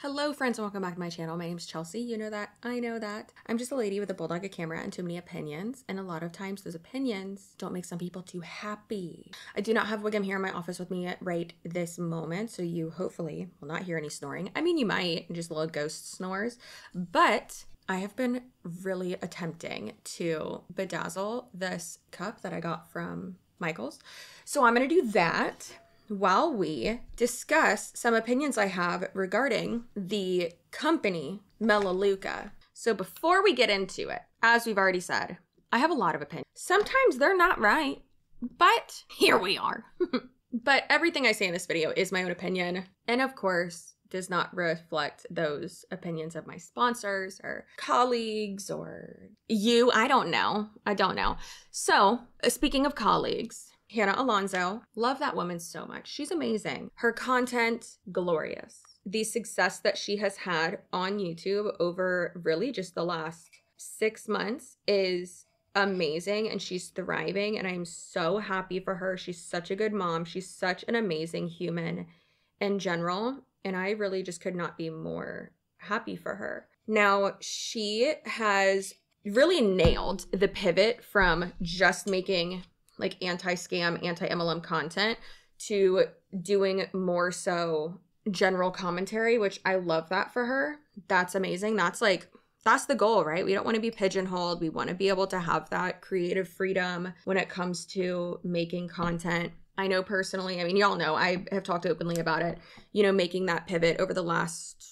Hello friends and welcome back to my channel. My name is Chelsea. You know that. I know that. I'm just a lady with a bulldog, a camera, and too many opinions. And a lot of times those opinions don't make some people too happy. I do not have Wiggum here in my office with me right this moment. So you hopefully will not hear any snoring. I mean, you might, just little ghost snores. But I have been really attempting to bedazzle this cup that I got from Michael's. So I'm going to do that while we discuss some opinions I have regarding the company Melaleuca. So before we get into it, as we've already said, I have a lot of opinions. Sometimes they're not right, but here we are. But everything I say in this video is my own opinion, and of course does not reflect those opinions of my sponsors or colleagues or you. I don't know. So speaking of colleagues, Hannah Alonso, love that woman so much. She's amazing. Her content, glorious. The success that she has had on YouTube over really just the last 6 months is amazing, and she's thriving, and I'm so happy for her. She's such a good mom. She's such an amazing human in general, and I really just could not be more happy for her. Now, she has really nailed the pivot from just making like anti-scam, anti-MLM content to doing more so general commentary, which I love that for her. That's amazing. That's the goal, right? We don't want to be pigeonholed. We want to be able to have that creative freedom when it comes to making content. I know personally, I mean, y'all know, I have talked openly about it, you know, making that pivot over the last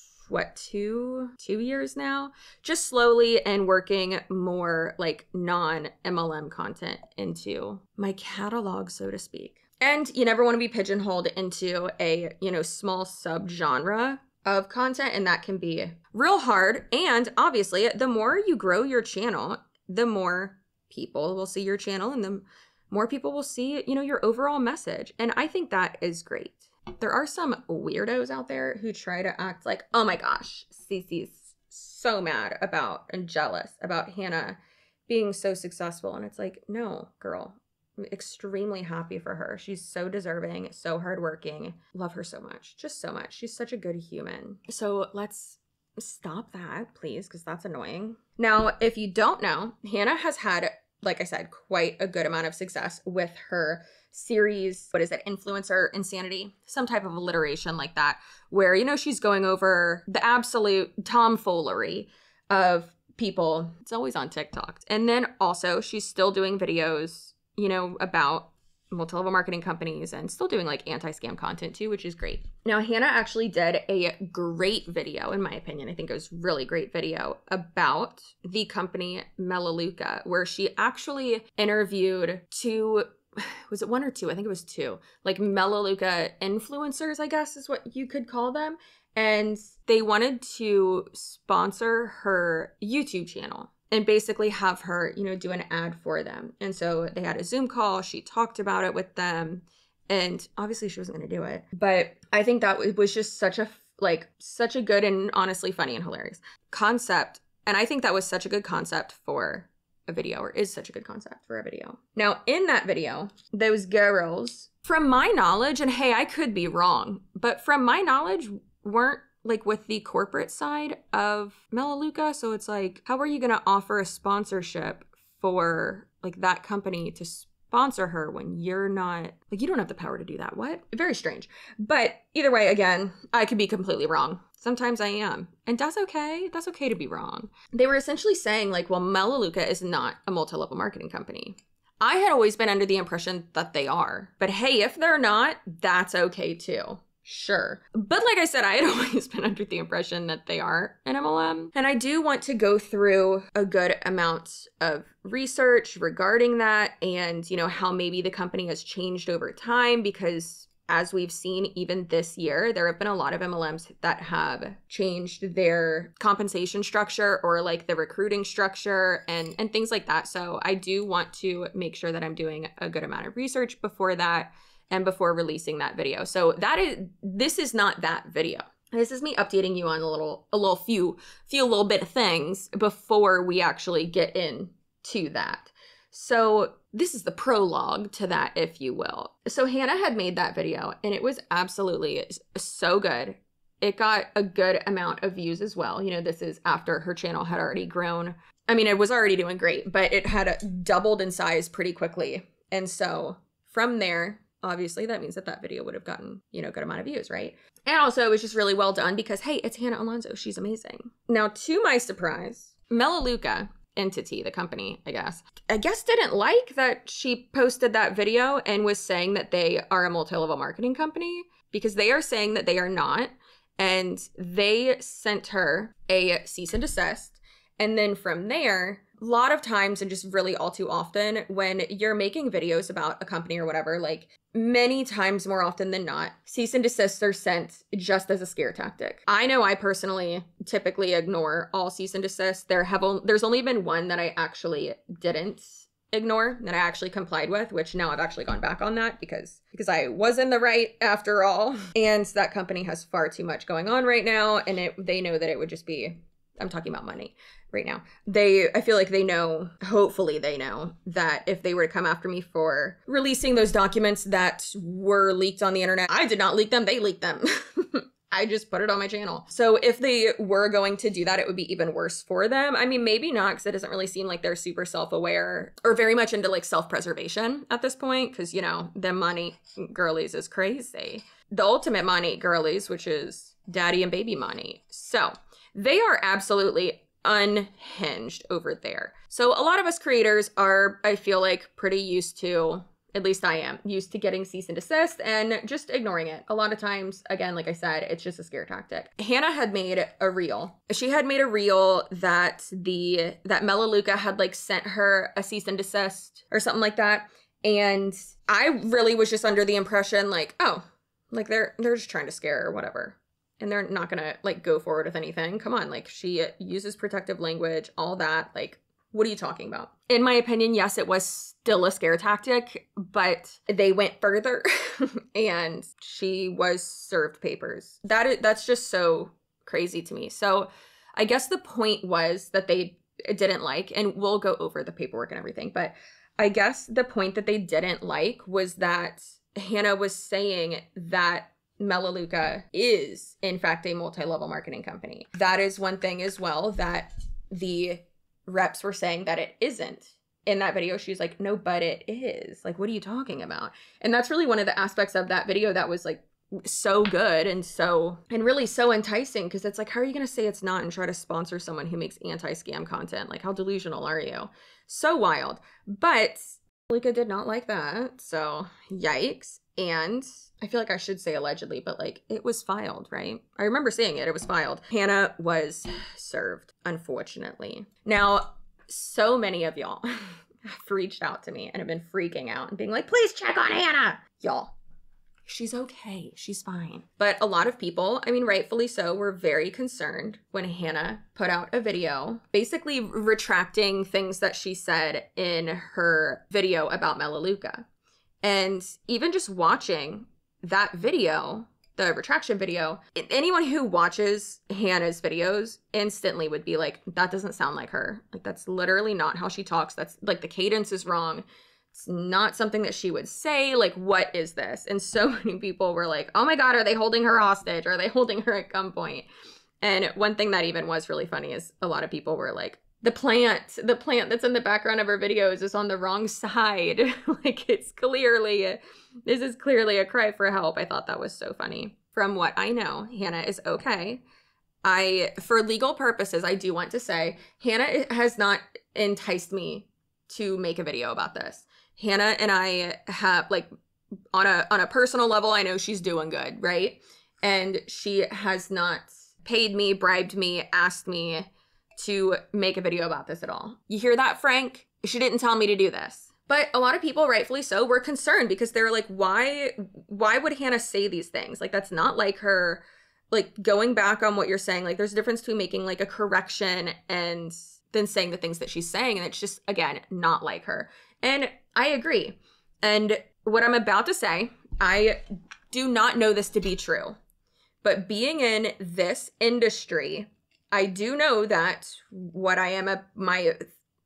two years now, just slowly, and working more like non-MLM content into my catalog, so to speak. And you never want to be pigeonholed into a, you know, small subgenre of content, and that can be real hard. And obviously, the more you grow your channel, the more people will see your channel, and the more people will see, you know, your overall message. And I think that is great. There are some weirdos out there who try to act like, oh my gosh, Cece's so mad about and jealous about Hannah being so successful. And it's like, no, girl, I'm extremely happy for her. She's so deserving, so hardworking. Love her so much, just so much. She's such a good human. So let's stop that, please, because that's annoying. Now, if you don't know, Hannah has had, like I said, quite a good amount of success with her series, what is it, Influencer Insanity, some type of alliteration like that, where, you know, she's going over the absolute tomfoolery of people. It's always on TikTok. And then also she's still doing videos, you know, about multi-level marketing companies, and still doing like anti-scam content too, which is great. Now, Hannah actually did a great video, in my opinion. I think it was really great video about the company Melaleuca, where she actually interviewed was it one or two? I think it was two, like Melaleuca influencers, I guess is what you could call them. And they wanted to sponsor her YouTube channel and basically have her, you know, do an ad for them. And so they had a Zoom call. She talked about it with them, and obviously she wasn't going to do it. But I think that was just such a good and honestly funny and hilarious concept. And I think that was such a good concept for a video, or is such a good concept for a video. Now, in that video, those girls, from my knowledge, and hey, I could be wrong, but from my knowledge, weren't like with the corporate side of Melaleuca. So it's like, how are you going to offer a sponsorship for like that company to sponsor her when you're not, like, you don't have the power to do that? What? Very strange. But either way, again, I could be completely wrong. Sometimes I am. And that's okay. That's okay to be wrong. They were essentially saying like, well, Melaleuca is not a multi-level marketing company. I had always been under the impression that they are. But hey, if they're not, that's okay too. Sure. But like I said, I had always been under the impression that they are an MLM. And I do want to go through a good amount of research regarding that, and, you know, how maybe the company has changed over time, because as we've seen, even this year, there have been a lot of MLMs that have changed their compensation structure, or like the recruiting structure and things like that. So I do want to make sure that I'm doing a good amount of research before that, and before releasing that video. So this is not that video. This is me updating you on a few little bit of things before we actually get into that. So this is the prologue to that, if you will. So Hannah had made that video, and it was absolutely so good it got a good amount of views as well. You know, this is after her channel had already grown. I mean, it was already doing great, but it had doubled in size pretty quickly. And so from there, obviously that means that that video would have gotten, you know, good amount of views, right? And also it was just really well done because, hey, it's Hannah Alonso. She's amazing. Now, to my surprise, Melaleuca entity, the company, I guess didn't like that she posted that video and was saying that they are a multi-level marketing company, because they are saying that they are not. And they sent her a cease and desist. And then from there, a lot of times, and just really all too often, when you're making videos about a company or whatever, like many times more often than not, cease and desists are sent just as a scare tactic. I know I personally typically ignore all cease and desists. There's only been one that I actually didn't ignore, that I actually complied with, which now I've actually gone back on that because I was in the right after all. And that company has far too much going on right now, and they know that it would just be, I'm talking about money right now. I feel like they know, hopefully they know, that if they were to come after me for releasing those documents that were leaked on the internet, I did not leak them, they leaked them. I just put it on my channel. So if they were going to do that, it would be even worse for them. I mean, maybe not, because it doesn't really seem like they're super self-aware or very much into like self-preservation at this point, because, you know, them money girlies is crazy. The ultimate money girlies, which is daddy and baby money. So they are absolutely unhinged over there. So a lot of us creators are, I feel like, pretty used to, at least I am, used to getting cease and desist and just ignoring it. A lot of times, again, like I said, it's just a scare tactic. Hannah had made a reel. She had made a reel that Melaleuca had like sent her a cease and desist or something like that. And I really was just under the impression like, oh, like they're just trying to scare her or whatever. And they're not gonna like go forward with anything. Come on, like she uses protective language, all that. Like, what are you talking about? In my opinion, yes, it was still a scare tactic, but they went further and she was served papers. That's just so crazy to me. So I guess the point was that they didn't like, and we'll go over the paperwork and everything, but I guess the point that they didn't like was that Hannah was saying that Melaleuca is, in fact, a multi-level marketing company. That is one thing as well that the reps were saying that it isn't. In that video, she's like, no, but it is. Like, what are you talking about? And that's really one of the aspects of that video that was like so good and really so enticing, because it's like, how are you going to say it's not and try to sponsor someone who makes anti-scam content? Like, how delusional are you? So wild. But Melaleuca did not like that. So yikes. And I feel like I should say allegedly, but like it was filed, right? I remember seeing it. It was filed. Hannah was served, unfortunately. Now, so many of y'all have reached out to me and have been freaking out and being like, please check on Hannah. Y'all, she's okay. She's fine. But a lot of people, I mean, rightfully so, were very concerned when Hannah put out a video basically retracting things that she said in her video about Melaleuca. And even just watching that video, the retraction video, anyone who watches Hannah's videos instantly would be like, that doesn't sound like her. Like, that's literally not how she talks. That's like, the cadence is wrong. It's not something that she would say. Like, what is this? And so many people were like, oh my God, are they holding her hostage? Are they holding her at gunpoint? And one thing that even was really funny is a lot of people were like, the plant that's in the background of her videos is on the wrong side. Like, this is clearly a cry for help. I thought that was so funny. From what I know, Hannah is okay. For legal purposes, I do want to say, Hannah has not enticed me to make a video about this. Hannah and I have, like, on a personal level, I know she's doing good, right? And she has not paid me, bribed me, asked me to make a video about this at all. You hear that, Frank? She didn't tell me to do this. But a lot of people, rightfully so, were concerned because they were like, why would Hannah say these things? Like, that's not like her. Like, going back on what you're saying, like, there's a difference between making like a correction and then saying the things that she's saying. And it's just, again, not like her. And I agree. And what I'm about to say, I do not know this to be true. But being in this industry, I do know that my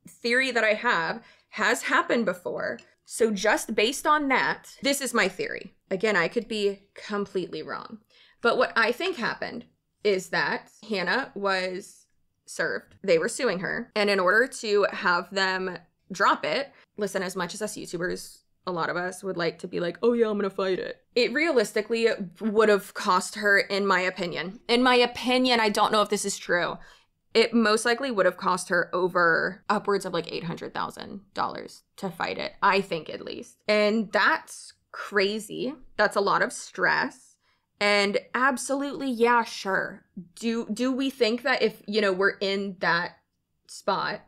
theory that I have has happened before. So just based on that, this is my theory. Again, I could be completely wrong. But what I think happened is that Hannah was served. They were suing her. And in order to have them drop it, listen, as much as us YouTubers, a lot of us would like to be like, oh yeah, I'm gonna fight it. It realistically would have cost her, in my opinion, I don't know if this is true, it most likely would have cost her over upwards of like $800,000 to fight it. I think, at least. And that's crazy. That's a lot of stress. And absolutely, yeah, sure. Do we think that if, you know, we're in that spot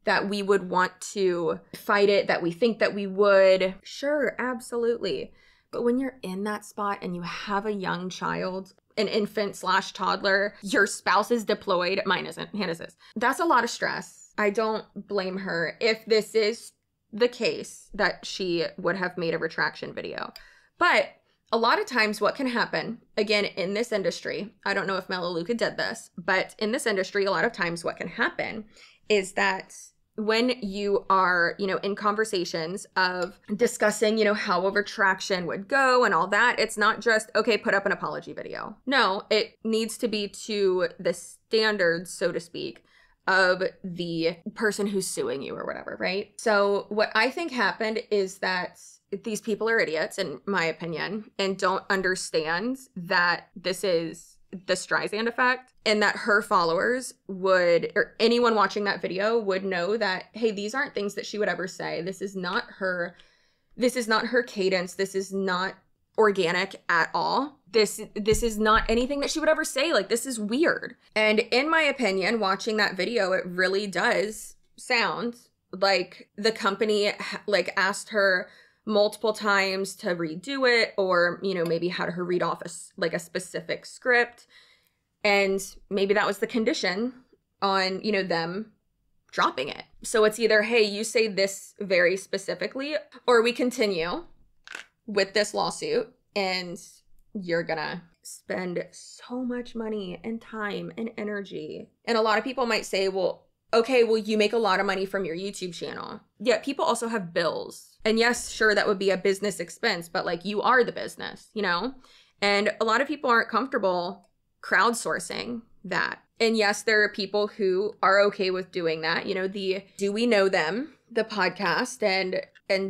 that we would want to fight it, that we think that we would? Sure, absolutely. But when you're in that spot and you have a young child, an infant / toddler, your spouse is deployed, mine isn't, Hannah's is. That's a lot of stress. I don't blame her if this is the case that she would have made a retraction video. But a lot of times what can happen, again, in this industry, I don't know if Melaleuca did this, but in this industry, a lot of times what can happen is that when you are, you know, in conversations of discussing, you know, how a retraction would go and all that, it's not just, okay, put up an apology video. No, it needs to be to the standards, so to speak, of the person who's suing you or whatever, right? So what I think happened is that these people are idiots, in my opinion, and don't understand that this is the Streisand effect, and that her followers would, or anyone watching that video would know that, hey, these aren't things that she would ever say. This is not her cadence. This is not organic at all. This is not anything that she would ever say. Like, this is weird. And in my opinion, watching that video, it really does sound like the company like asked her multiple times to redo it, or, you know, maybe had her read off a specific script. And maybe that was the condition on, you know, them dropping it. So it's either, hey, you say this very specifically, or we continue with this lawsuit and you're gonna spend so much money and time and energy. And a lot of people might say, well, okay, well, you make a lot of money from your YouTube channel. Yeah, people also have bills. And yes, sure, that would be a business expense, but like, you are the business, you know? And a lot of people aren't comfortable crowdsourcing that. And yes, there are people who are okay with doing that. You know, the Do We Know Them, the podcast, and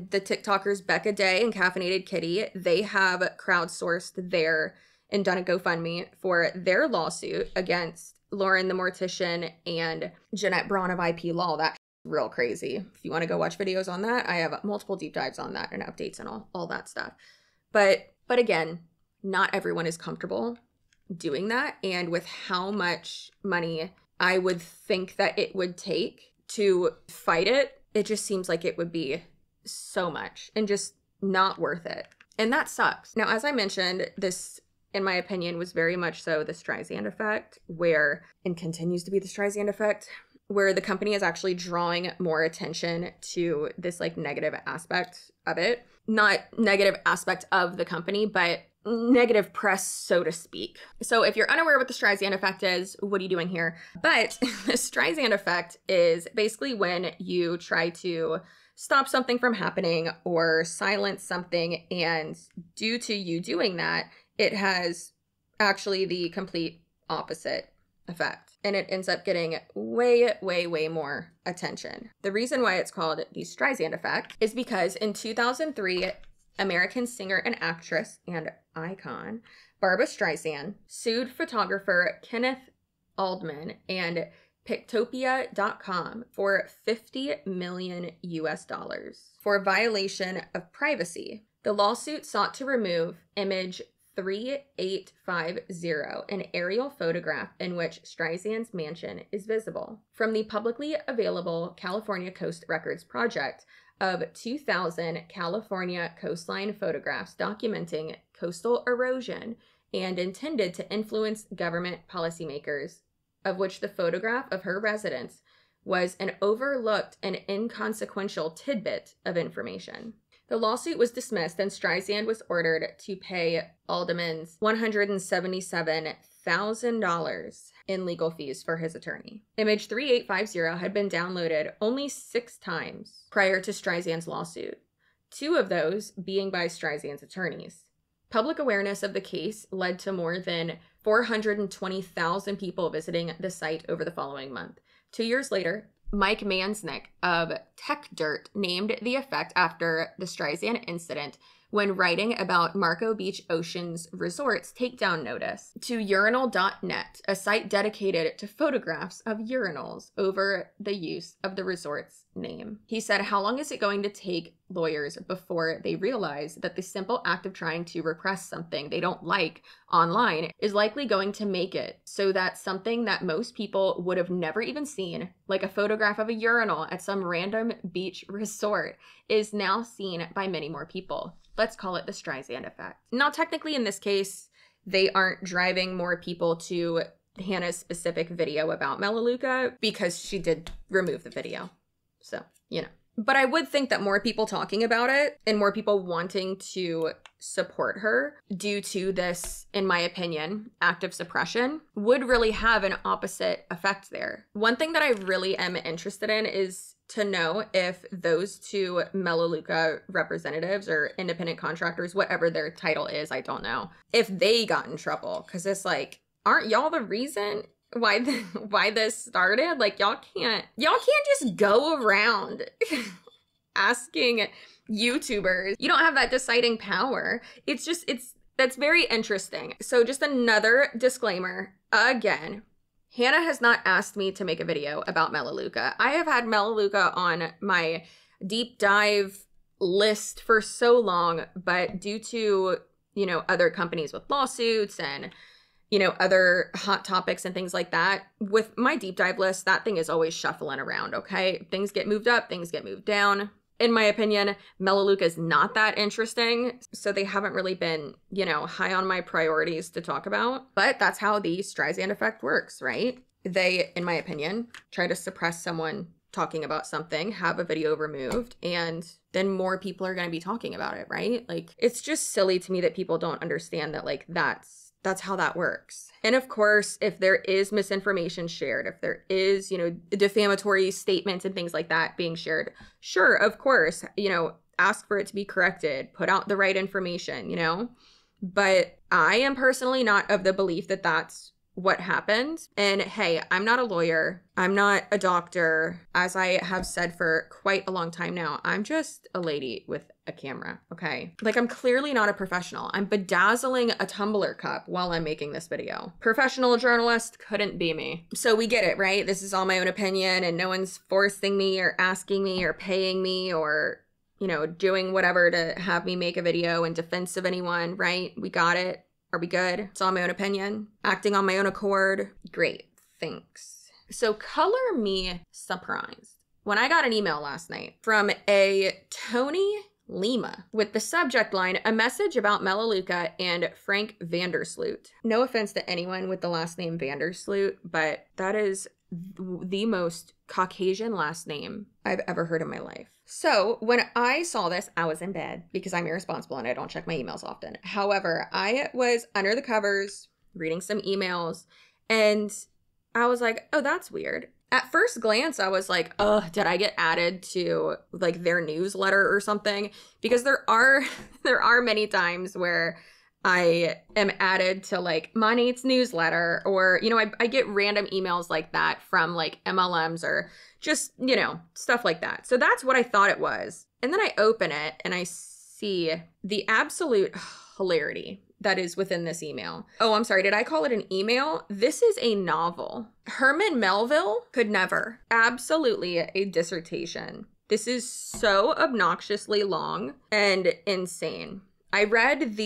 the TikTokers Becca Day and Caffeinated Kitty, they have crowdsourced their and done a GoFundMe for their lawsuit against Lauren the Mortician and Jeanette Braun of IP Law. That's real crazy. If you want to go watch videos on that, I have multiple deep dives on that and updates and all that stuff. But again, not everyone is comfortable doing that. And with how much money I would think that it would take to fight it, it just seems like it would be so much and just not worth it. And that sucks. Now, as I mentioned, this, in my opinion, was very much so the Streisand effect, and continues to be the Streisand effect, where the company is actually drawing more attention to this like negative aspect of it. Not negative aspect of the company, but negative press, so to speak. So if you're unaware what the Streisand effect is, what are you doing here? But the Streisand effect is basically when you try to stop something from happening or silence something, and due to you doing that, it has actually the complete opposite effect. And it ends up getting way, way, way more attention. The reason why it's called the Streisand effect is because in 2003, American singer and actress and icon Barbra Streisand sued photographer Kenneth Aldman and Pictopia.com for $50 million for violation of privacy. The lawsuit sought to remove image 3850, an aerial photograph in which Streisand's mansion is visible, from the publicly available California Coast Records project of 2,000 California coastline photographs documenting coastal erosion and intended to influence government policymakers, of which the photograph of her residence was an overlooked and inconsequential tidbit of information. The lawsuit was dismissed and Streisand was ordered to pay Aldman's $177,000 in legal fees for his attorney. Image 3850 had been downloaded only 6 times prior to Streisand's lawsuit, 2 of those being by Streisand's attorneys. Public awareness of the case led to more than 420,000 people visiting the site over the following month. 2 years later, Mike Mansnick of Tech Dirt named the effect after the Streisand incident when writing about Marco Beach Ocean's resort's takedown notice to urinal.net, a site dedicated to photographs of urinals over the use of the resort's name. He said, "How long is it going to take lawyers before they realize that the simple act of trying to repress something they don't like online is likely going to make it so that something that most people would have never even seen, like a photograph of a urinal at some random beach resort, is now seen by many more people? Let's call it the Streisand effect." Now, technically in this case, they aren't driving more people to Hannah's specific video about Melaleuca because she did remove the video. So, you know. But I would think that more people talking about it and more people wanting to support her due to this, in my opinion, act of suppression would really have an opposite effect there. One thing that I really am interested in is to know if those two Melaleuca representatives or independent contractors, whatever their title is, I don't know, if they got in trouble. Because it's like, aren't y'all the reason why this started? Like, y'all can't just go around asking YouTubers. You don't have that deciding power. That's very interesting. So just another disclaimer again. Hannah has not asked me to make a video about Melaleuca. I have had Melaleuca on my deep dive list for so long, but due to, you know, other companies with lawsuits and, you know, other hot topics and things like that, with my deep dive list, that thing is always shuffling around, okay? Things get moved up, things get moved down. In my opinion, Melaleuca is not that interesting, so they haven't really been, you know, high on my priorities to talk about. But that's how the Streisand effect works, right? They, in my opinion, try to suppress someone talking about something, have a video removed, and then more people are going to be talking about it, right? Like, it's just silly to me that people don't understand that, like, that's how that works. And of course, if there is misinformation shared, if there is, you know, defamatory statements and things like that being shared, sure, of course, you know, ask for it to be corrected, put out the right information, you know. But I am personally not of the belief that that's what happened. And hey, I'm not a lawyer. I'm not a doctor. As I have said for quite a long time now, I'm just a lady with a camera, okay? Like, I'm clearly not a professional. I'm bedazzling a tumbler cup while I'm making this video. Professional journalist couldn't be me. So we get it, right? This is all my own opinion and no one's forcing me or asking me or paying me or, you know, doing whatever to have me make a video in defense of anyone, right? We got it. Are we good? It's all my own opinion. Acting on my own accord. Great. Thanks. So color me surprised when I got an email last night from a Tony Lima with the subject line, "A message about Melaleuca and Frank Vandersloot." No offense to anyone with the last name Vandersloot, but that is the most Caucasian last name I've ever heard in my life. So when I saw this, I was in bed because I'm irresponsible and I don't check my emails often. However, I was under the covers reading some emails and I was like, oh, that's weird. At first glance, I was like, oh, did I get added to like their newsletter or something? Because there are many times where I am added to like Monite's newsletter, or, you know, I get random emails like that from like MLMs or just, you know, stuff like that. So that's what I thought it was. And then I open it and I see the absolute hilarity that is within this email. Oh, I'm sorry. Did I call it an email? This is a novel. Herman Melville could never. Absolutely a dissertation. This is so obnoxiously long and insane. I read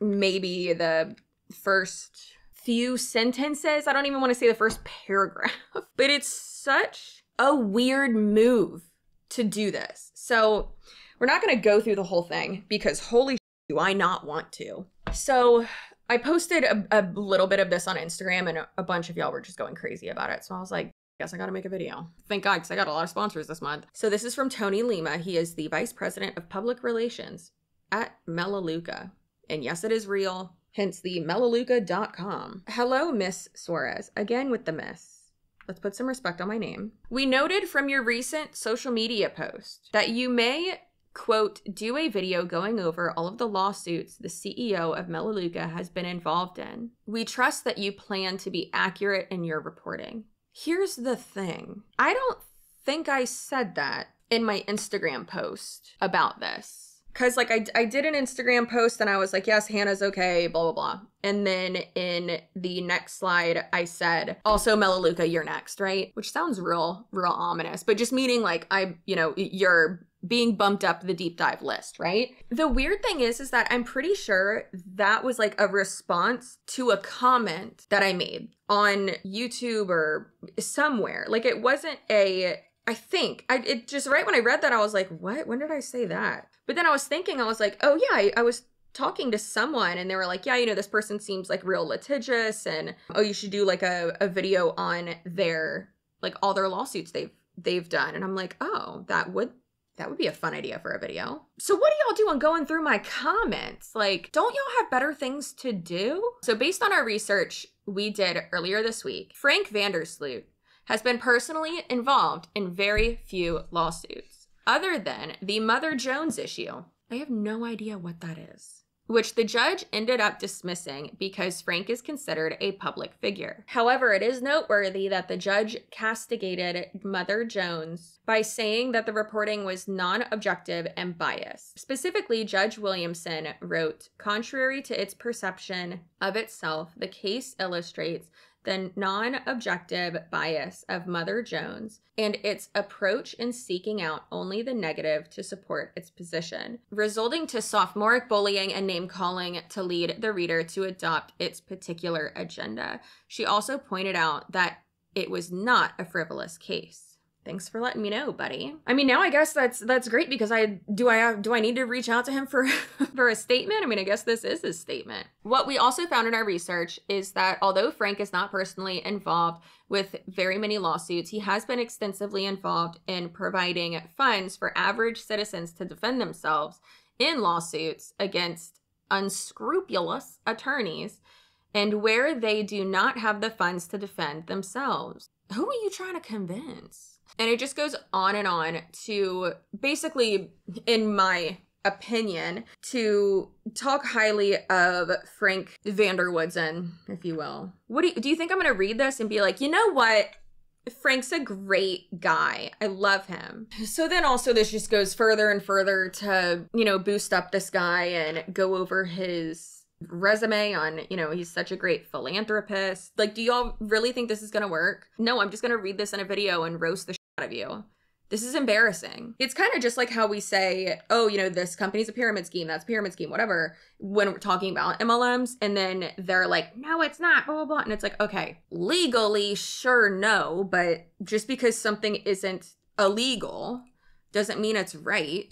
maybe the first few sentences. I don't even want to say the first paragraph, but it's such a weird move to do this. So we're not going to go through the whole thing because holy shit, do I not want to. So I posted a little bit of this on Instagram and a bunch of y'all were just going crazy about it. So I was like, guess I got to make a video. Thank God, because I got a lot of sponsors this month. So this is from Tony Lima. He is the Vice President of Public Relations at Melaleuca. And yes, it is real, hence the Melaleuca.com. Hello, Miss Suarez. Again with the miss. Let's put some respect on my name. We noted from your recent social media post that you may quote, do a video going over all of the lawsuits the CEO of Melaleuca has been involved in. We trust that you plan to be accurate in your reporting. Here's the thing. I don't think I said that in my Instagram post about this. Because, like, I did an Instagram post and I was like, yes, Hannah's okay, blah, blah, blah. And then in the next slide, I said, also, Melaleuca, you're next, right? Which sounds real ominous, but just meaning, like, you're being bumped up the deep dive list, right? The weird thing is that I'm pretty sure that was, like, a response to a comment that I made on YouTube or somewhere. Like, it wasn't it just right when I read that, I was like, what? When did I say that? But then I was thinking, I was like, oh yeah, I was talking to someone and they were like, yeah, this person seems like real litigious and, oh, you should do like a video on their, like all their lawsuits they've done. And I'm like, oh, that would be a fun idea for a video. So what do y'all do on going through my comments? Like, don't y'all have better things to do? So based on our research we did earlier this week, Frank Vandersloot has been personally involved in very few lawsuits, other than the Mother Jones issue. I have no idea what that is, which the judge ended up dismissing because Frank is considered a public figure. However, it is noteworthy that the judge castigated Mother Jones by saying that the reporting was non-objective and biased. Specifically, Judge Williamson wrote, contrary to its perception of itself, the case illustrates the non-objective bias of Mother Jones and its approach in seeking out only the negative to support its position, resulting to sophomoric bullying and name-calling to lead the reader to adopt its particular agenda. She also pointed out that it was not a frivolous case. Thanks for letting me know, buddy. I mean, now I guess that's great because do I need to reach out to him for for a statement? I mean, I guess this is his statement. What we also found in our research is that although Frank is not personally involved with very many lawsuits, he has been extensively involved in providing funds for average citizens to defend themselves in lawsuits against unscrupulous attorneys and where they do not have the funds to defend themselves. Who are you trying to convince? And it just goes on and on to basically, in my opinion, to talk highly of Frank Vanderwoodsen, if you will. Do you think I'm going to read this and be like, you know what? Frank's a great guy. I love him. So then also this just goes further and further to, boost up this guy and go over his resume on, he's such a great philanthropist. Like, do y'all really think this is going to work? No, I'm just going to read this in a video and roast the shit out of you. This is embarrassing. It's kind of just like how we say, oh, this company's a pyramid scheme, that's a pyramid scheme, whatever, when we're talking about MLMs, and then they're like, no, it's not, blah, blah, blah. And it's like, okay, legally, sure, no, but just because something isn't illegal doesn't mean it's right,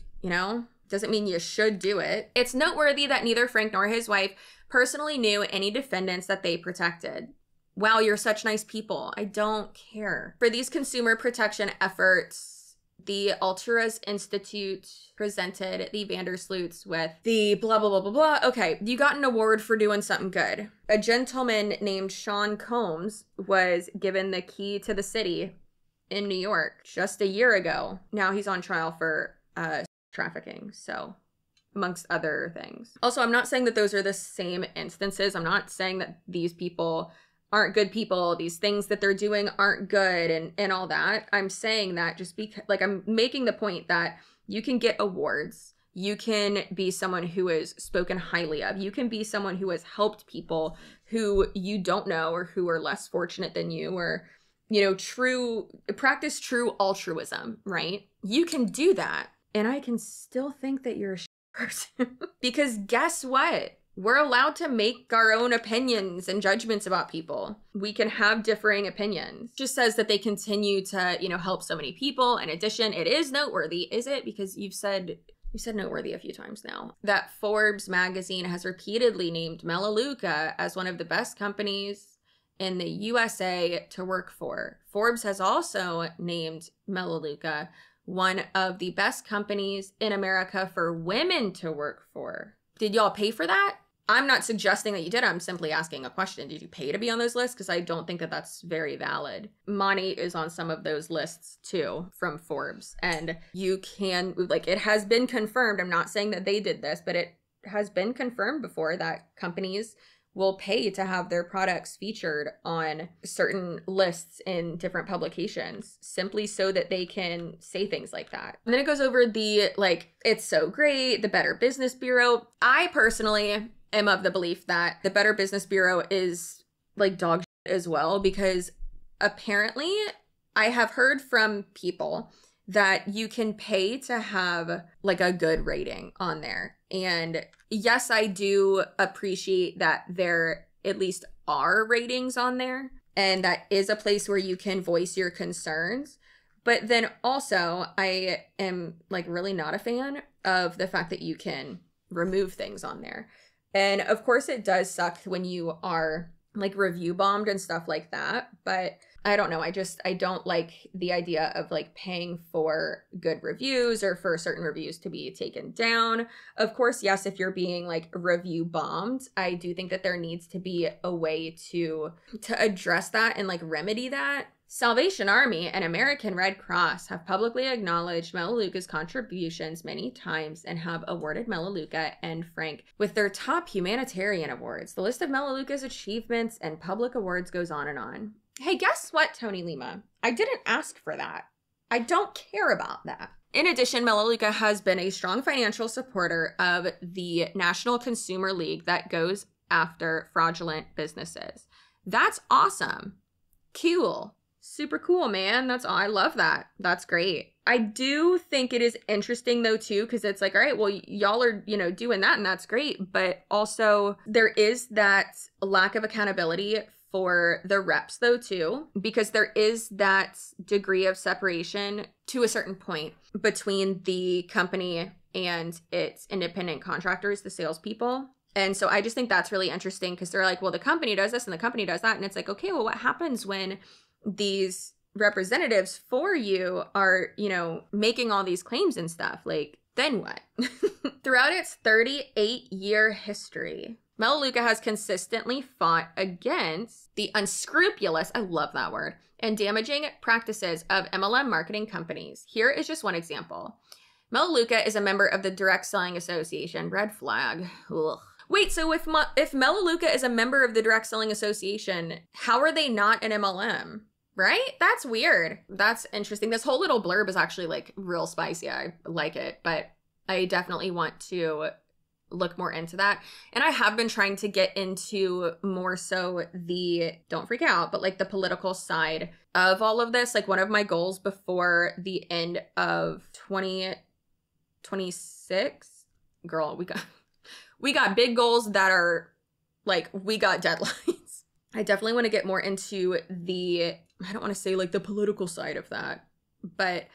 Doesn't mean you should do it. It's noteworthy that neither Frank nor his wife personally knew any defendants that they protected. Wow, you're such nice people. I don't care. For these consumer protection efforts, the Altruist Institute presented the Vandersloots with the blah, blah, blah, blah, blah. Okay, you got an award for doing something good. A gentleman named Sean Combs was given the key to the city in New York just a year ago. Now he's on trial for trafficking, so amongst other things. Also, I'm not saying that those are the same instances. I'm not saying that these people aren't good people, these things that they're doing aren't good and all that. I'm saying that just because, like, I'm making the point that you can get awards, you can be someone who is spoken highly of, you can be someone who has helped people who you don't know or who are less fortunate than you, or practice true altruism, right? You can do that. And I can still think that you're a person. Because guess what? We're allowed to make our own opinions and judgments about people. We can have differing opinions. Just says that they continue to, help so many people. In addition, it is noteworthy, is it? Because you said noteworthy a few times now, that Forbes magazine has repeatedly named Melaleuca as one of the best companies in the USA to work for. Forbes has also named Melaleuca one of the best companies in America for women to work for. Did y'all pay for that? I'm not suggesting that you did. I'm simply asking a question. Did you pay to be on those lists? Because I don't think that that's very valid. Monty is on some of those lists too from Forbes. And you can, like, it has been confirmed. I'm not saying that they did this, but it has been confirmed before that companies will pay to have their products featured on certain lists in different publications simply so that they can say things like that. And then it goes over the, like, it's so great, the Better Business Bureau. I personally am of the belief that the Better Business Bureau is like dog shit as well, because apparently I have heard from people that you can pay to have like a good rating on there. And yes, I do appreciate that there at least are ratings on there, and that is a place where you can voice your concerns. But then also I am like really not a fan of the fact that you can remove things on there. And of course it does suck when you are like review bombed and stuff like that. But I don't know. I don't like the idea of like paying for good reviews or for certain reviews to be taken down. Of course, yes, if you're being like review bombed, I do think that there needs to be a way to address that and like remedy that. Salvation Army and American Red Cross have publicly acknowledged Melaleuca's contributions many times and have awarded Melaleuca and Frank with their top humanitarian awards. The list of Melaleuca's achievements and public awards goes on and on. Hey, guess what, Tony Lima? I didn't ask for that. I don't care about that. In addition, Melaleuca has been a strong financial supporter of the National Consumer League that goes after fraudulent businesses. That's awesome. Cool. Super cool, man. I love that. That's great. I do think it is interesting though too, because it's like, all right, well, y'all are, doing that and that's great. But also there is that lack of accountability for the reps though too, because there is that degree of separation to a certain point between the company and its independent contractors, the salespeople. And so I just think that's really interesting because they're like, well, the company does this and the company does that. And it's like, okay, well, what happens when these representatives for you are, making all these claims and stuff? Like, then what? Throughout its 38-year history, Melaleuca has consistently fought against the unscrupulous, I love that word, and damaging practices of MLM marketing companies. Here is just one example. Melaleuca is a member of the Direct Selling Association. Red flag. Ugh. Wait, so if Melaleuca is a member of the Direct Selling Association, how are they not an MLM? Right? That's weird. That's interesting. This whole little blurb is actually like real spicy. I like it, but I definitely want to look more into that. And I have been trying to get into more so the, don't freak out, but like the political side of all of this. Like one of my goals before the end of 2026, girl, we got big goals that are like, we got deadlines. I definitely want to get more into the, I don't want to say like the political side of that, but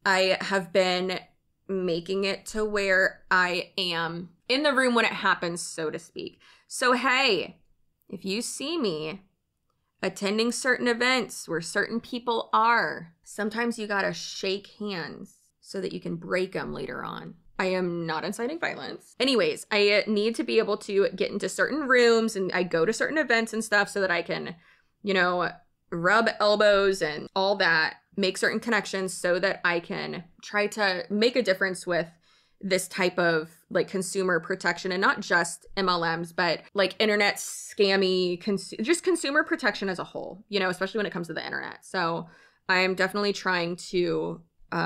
I have been making it to where I am in the room when it happens, so to speak. So, hey, if you see me attending certain events where certain people are, sometimes you gotta shake hands so that you can break them later on. I am not inciting violence. Anyways, I need to be able to get into certain rooms and I go to certain events and stuff so that I can, rub elbows and all that, make certain connections so that I can try to make a difference with this type of like consumer protection, and not just MLMs, but like internet scammy, just consumer protection as a whole, especially when it comes to the internet. So I'm definitely trying to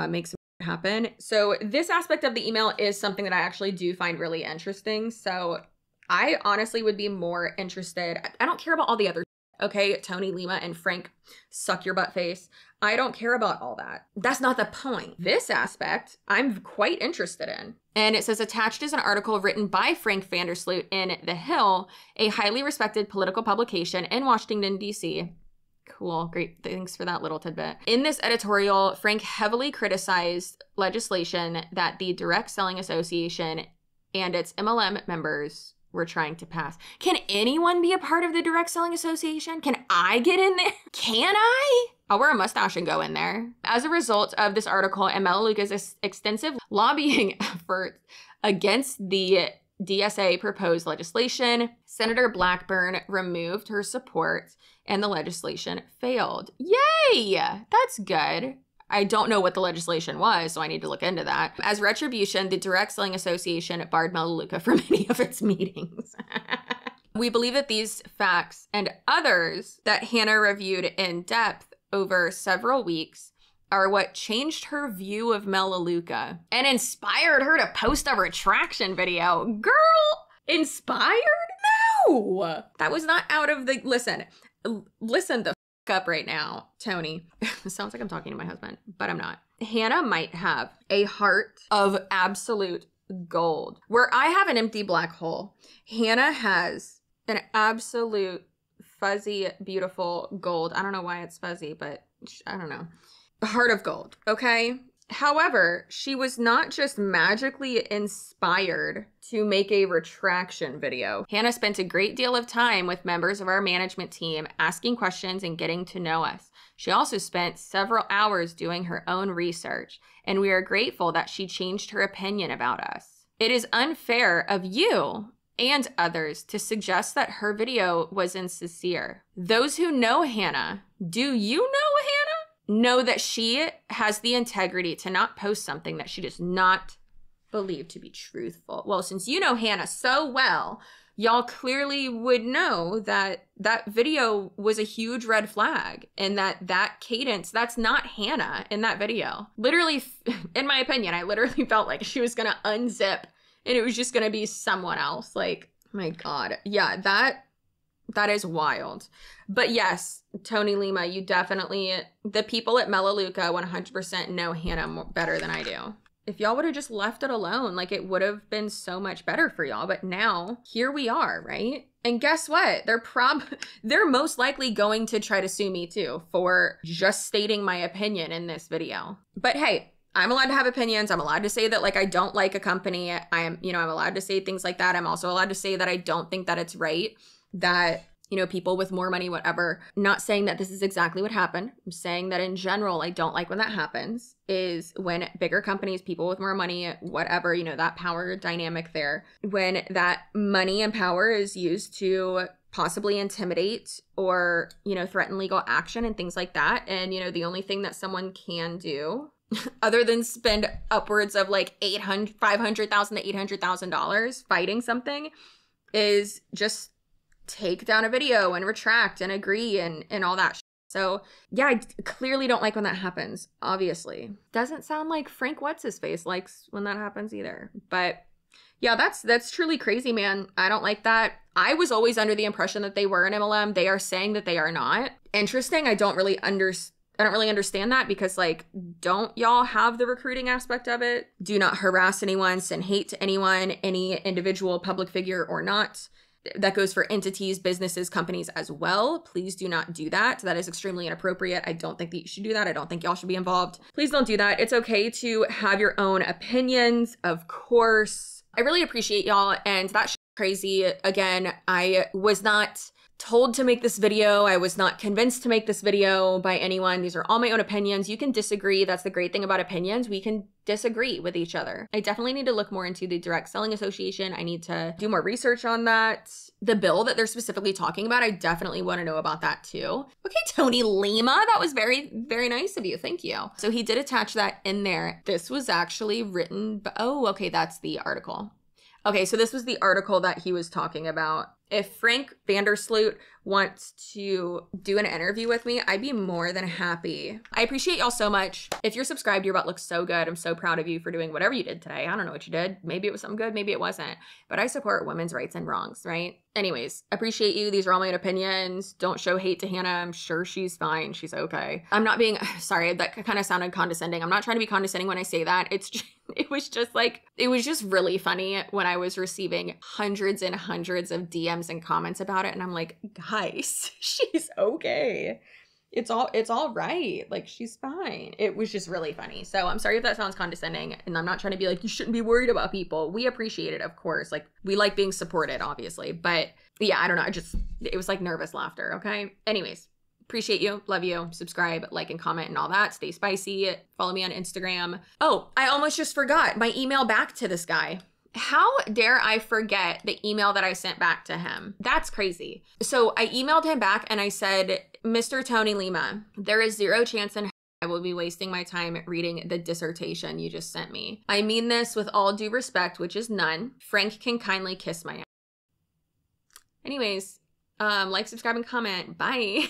make some happen. So this aspect of the email is something that I actually do find really interesting. So I honestly would be more interested. I don't care about all the other, okay, Tony Lima and Frank, suck your butt face. I don't care about all that. That's not the point. This aspect, I'm quite interested in. And it says, attached is an article written by Frank Vandersloot in The Hill, a highly respected political publication in Washington, D.C. Cool, great. Thanks for that little tidbit. In this editorial, Frank heavily criticized legislation that the Direct Selling Association and its MLM members were trying to pass. Can anyone be a part of the Direct Selling Association? Can I get in there? Can I? I'll wear a mustache and go in there. As a result of this article and Melaleuca's extensive lobbying efforts against the DSA proposed legislation. Senator Blackburn removed her support and the legislation failed. Yay! That's good. I don't know what the legislation was, so I need to look into that. As retribution, the Direct Selling Association barred Melaleuca from any of its meetings. We believe that these facts and others that Hannah reviewed in depth over several weeks are what changed her view of Melaleuca and inspired her to post a retraction video. Girl, inspired? No! That was not out of the... Listen the f up right now, Tony. It sounds like I'm talking to my husband, but I'm not. Hannah might have a heart of absolute gold. Where I have an empty black hole, Hannah has an absolute fuzzy, beautiful gold. I don't know why it's fuzzy, but I don't know. Heart of gold, okay? However, she was not just magically inspired to make a retraction video. Hannah spent a great deal of time with members of our management team asking questions and getting to know us. She also spent several hours doing her own research, and we are grateful that she changed her opinion about us. It is unfair of you and others to suggest that her video was insincere. Those who know Hannah, do you know Hannah? Know that she has the integrity to not post something that she does not believe to be truthful. Well, since you know Hannah so well, y'all clearly would know that that video was a huge red flag and that cadence, that's not Hannah in that video. Literally, in my opinion, I literally felt like she was going to unzip and it was just going to be someone else. Like, my God. Yeah, that is wild. But yes, Tony Lima, you definitely, the people at Melaleuca 100% know Hannah better than I do. If y'all would have just left it alone, like it would have been so much better for y'all. But now here we are, right? And guess what? They're most likely going to try to sue me too for just stating my opinion in this video. But hey, I'm allowed to have opinions. I'm allowed to say that like I don't like a company. I'm allowed to say things like that. I'm also allowed to say that I don't think that it's right that, people with more money, whatever, not saying that this is exactly what happened. I'm saying that in general, I don't like when that happens, is when bigger companies, people with more money, whatever, that power dynamic there, when that money and power is used to possibly intimidate or, threaten legal action and things like that. And, the only thing that someone can do other than spend upwards of like $500,000 to $800,000 fighting something is just take down a video and retract and agree and all that. So yeah, I clearly don't like when that happens, obviously. Doesn't sound like Frank What's-His-Face likes when that happens either. But yeah, that's truly crazy, man. I don't like that. I was always under the impression that they were an MLM. They are saying that they are not. Interesting. I don't really understand that because like, don't y'all have the recruiting aspect of it? Do not harass anyone, send hate to anyone, any individual public figure or not. That goes for entities, businesses, companies as well. Please do not do that. That is extremely inappropriate. I don't think that you should do that. I don't think y'all should be involved. Please don't do that. It's okay to have your own opinions, of course. I really appreciate y'all, and that's crazy. Again, I was not told to make this video. I was not convinced to make this video by anyone. These are all my own opinions. You can disagree. That's the great thing about opinions. We can disagree with each other. I definitely need to look more into the Direct Selling Association. I need to do more research on that. The bill that they're specifically talking about, I definitely want to know about that too. Okay, Tony Lima, that was very, very nice of you. Thank you. So he did attach that in there. This was actually written, oh, okay, that's the article. Okay, so this was the article that he was talking about. If Frank Vandersloot wants to do an interview with me, I'd be more than happy. I appreciate y'all so much. If you're subscribed, your butt looks so good. I'm so proud of you for doing whatever you did today. I don't know what you did. Maybe it was something good, maybe it wasn't. But I support women's rights and wrongs, right? Anyways, appreciate you. These are all my own opinions. Don't show hate to Hannah. I'm sure she's fine. She's okay. I'm not being, sorry, that kind of sounded condescending. I'm not trying to be condescending when I say that. It was just really funny when I was receiving hundreds and hundreds of DMs and comments about it. And I'm like, guys, she's okay. It's all right. Like, she's fine. It was just really funny. So I'm sorry if that sounds condescending, and I'm not trying to be like, you shouldn't be worried about people. We appreciate it, of course. Like, we like being supported, obviously. But yeah, I don't know. It was like nervous laughter. Okay. Anyways, appreciate you. Love you. Subscribe, like, and comment and all that. Stay spicy. Follow me on Instagram. Oh, I almost just forgot my email back to this guy. How dare I forget the email that I sent back to him? That's crazy. So I emailed him back and I said, Mr. Tony Lima, there is zero chance in I will be wasting my time reading the dissertation you just sent me. I mean this with all due respect, which is none. Frank can kindly kiss my ass. Anyways, like, subscribe, and comment. Bye.